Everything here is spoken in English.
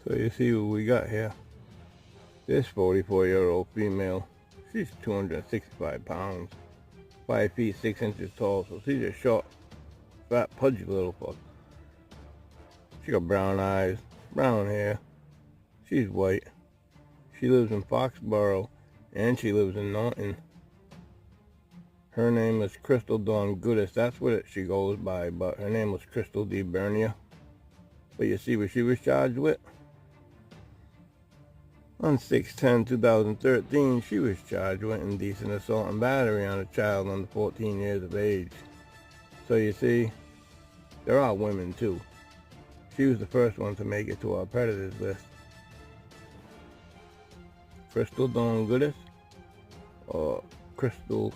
So you see what we got here. This 44-year-old female, she's 265 pounds, 5 feet 6 inches tall, so she's a short, fat, pudgy little fuck. She got brown eyes, brown hair, she's white. She lives in Foxborough, and she lives in Norton. Her name is Crystal Dawn Goodis, that's what she goes by, but her name was Crystal D. Bernier. But you see what she was charged with? On 6/10/2013, she was charged with indecent assault and battery on a child under 14 years of age. So you see, there are women too. She was the first one to make it to our predators list. Crystal Dawn Goodis, or Crystal